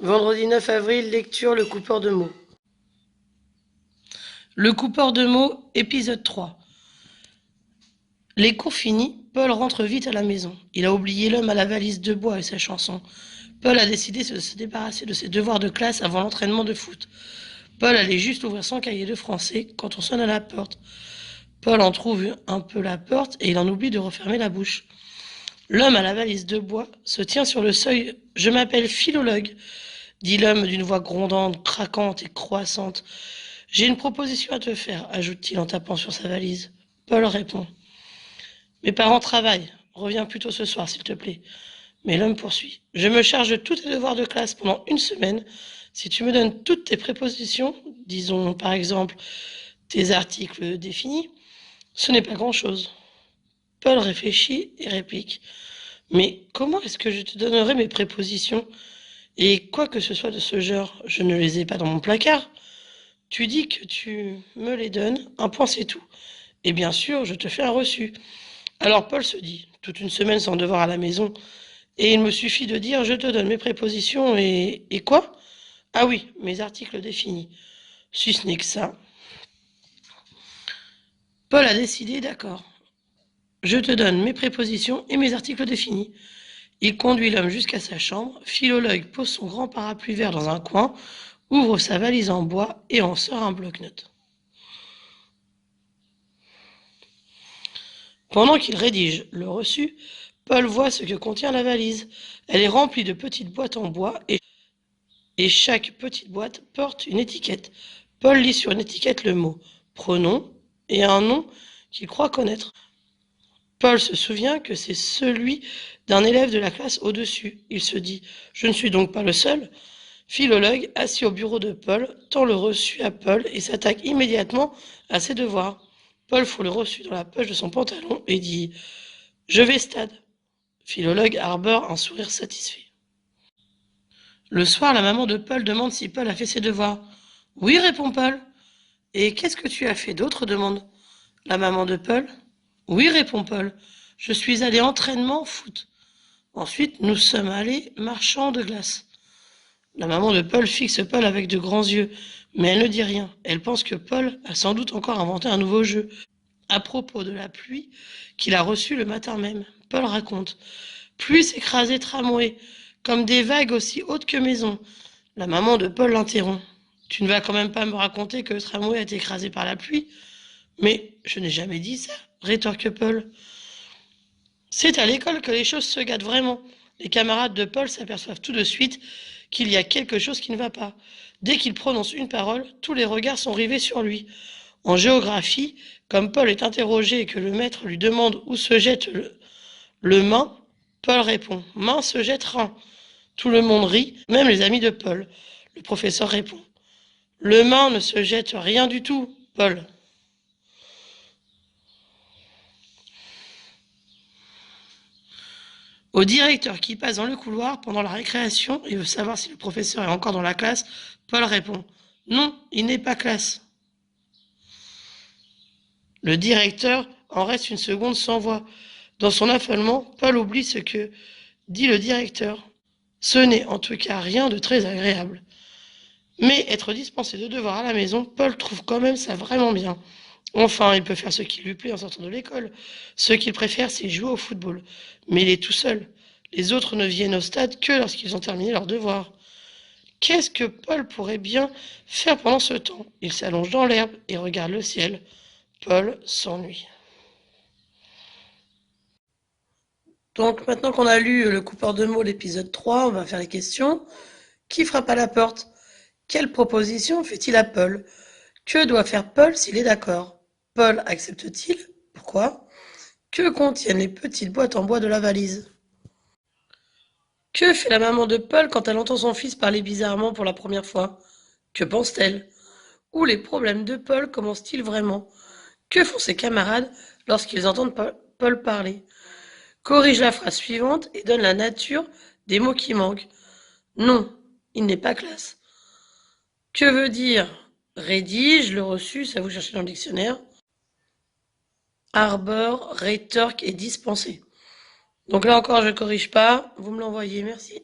Vendredi 9 avril, lecture Le coupeur de mots. Le coupeur de mots, épisode 3. Les cours finis, Paul rentre vite à la maison. Il a oublié l'homme à la valise de bois et sa chanson. Paul a décidé de se débarrasser de ses devoirs de classe avant l'entraînement de foot. Paul allait juste ouvrir son cahier de français quand on sonne à la porte. Paul en trouve un peu la porte et il en oublie de refermer la bouche. L'homme à la valise de bois se tient sur le seuil. « Je m'appelle Philologue », dit l'homme d'une voix grondante, craquante et croissante. « J'ai une proposition à te faire », ajoute-t-il en tapant sur sa valise. Paul répond. « Mes parents travaillent. Reviens plus tôt ce soir, s'il te plaît. » Mais l'homme poursuit. « Je me charge de tous tes devoirs de classe pendant une semaine. Si tu me donnes toutes tes prépositions, disons par exemple tes articles définis, ce n'est pas grand-chose. » Paul réfléchit et réplique. « Mais comment est-ce que je te donnerai mes prépositions ? Et quoi que ce soit de ce genre, je ne les ai pas dans mon placard. Tu dis que tu me les donnes, un point c'est tout. Et bien sûr, je te fais un reçu. » Alors Paul se dit, toute une semaine sans devoir à la maison, et il me suffit de dire, je te donne mes prépositions et quoi ? Ah oui, mes articles définis. Si ce n'est que ça. Paul a décidé, d'accord. Je te donne mes prépositions et mes articles définis. Il conduit l'homme jusqu'à sa chambre. Philologue pose son grand parapluie vert dans un coin, ouvre sa valise en bois et en sort un bloc-notes. Pendant qu'il rédige le reçu, Paul voit ce que contient la valise. Elle est remplie de petites boîtes en bois et chaque petite boîte porte une étiquette. Paul lit sur une étiquette le mot « pronom » et un nom qu'il croit connaître. Paul se souvient que c'est celui d'un élève de la classe au-dessus. Il se dit « Je ne suis donc pas le seul ?» Philologue, assis au bureau de Paul, tend le reçu à Paul et s'attaque immédiatement à ses devoirs. Paul fout le reçu dans la poche de son pantalon et dit « Je vais stade ». Philologue arbore un sourire satisfait. Le soir, la maman de Paul demande si Paul a fait ses devoirs. « Oui, répond Paul. »« Et qu'est-ce que tu as fait d'autre ?» demande la maman de Paul. « Oui, répond Paul. Je suis allé entraînement foot. Ensuite, nous sommes allés marchand de glace. » La maman de Paul fixe Paul avec de grands yeux, mais elle ne dit rien. Elle pense que Paul a sans doute encore inventé un nouveau jeu. À propos de la pluie qu'il a reçue le matin même, Paul raconte. « Pluie s'écrasait tramway, comme des vagues aussi hautes que maisons. » La maman de Paul l'interrompt. « Tu ne vas quand même pas me raconter que le tramway a été écrasé par la pluie ? » « Mais je n'ai jamais dit ça, » rétorque Paul. C'est à l'école que les choses se gâtent vraiment. Les camarades de Paul s'aperçoivent tout de suite qu'il y a quelque chose qui ne va pas. Dès qu'il prononce une parole, tous les regards sont rivés sur lui. En géographie, comme Paul est interrogé et que le maître lui demande où se jette le main, Paul répond « Main se jette rein ». Tout le monde rit, même les amis de Paul. Le professeur répond « Le main ne se jette rien du tout, Paul ». Au directeur qui passe dans le couloir pendant la récréation et veut savoir si le professeur est encore dans la classe, Paul répond « Non, il n'est pas classe ». Le directeur en reste une seconde sans voix. Dans son affolement, Paul oublie ce que dit le directeur. Ce n'est en tout cas rien de très agréable. Mais être dispensé de devoirs à la maison, Paul trouve quand même ça vraiment bien. Enfin, il peut faire ce qui lui plaît en sortant de l'école. Ce qu'il préfère, c'est jouer au football. Mais il est tout seul. Les autres ne viennent au stade que lorsqu'ils ont terminé leurs devoirs. Qu'est-ce que Paul pourrait bien faire pendant ce temps ? Il s'allonge dans l'herbe et regarde le ciel. Paul s'ennuie. Donc maintenant qu'on a lu le coupeur de mots, l'épisode 3, on va faire les questions. Qui frappe à la porte ? Quelle proposition fait-il à Paul ? Que doit faire Paul s'il est d'accord ? Paul accepte-t-il ? Pourquoi ? Que contiennent les petites boîtes en bois de la valise ? Que fait la maman de Paul quand elle entend son fils parler bizarrement pour la première fois ? Que pense-t-elle ? Où les problèmes de Paul commencent-ils vraiment ? Que font ses camarades lorsqu'ils entendent Paul parler ? Corrige la phrase suivante et donne la nature des mots qui manquent. Non, il n'est pas classe. Que veut dire rédige, le reçu, ça vous cherchez dans le dictionnaire. Arbore, rétorque et dispenser. Donc là encore, je ne corrige pas. Vous me l'envoyez, merci.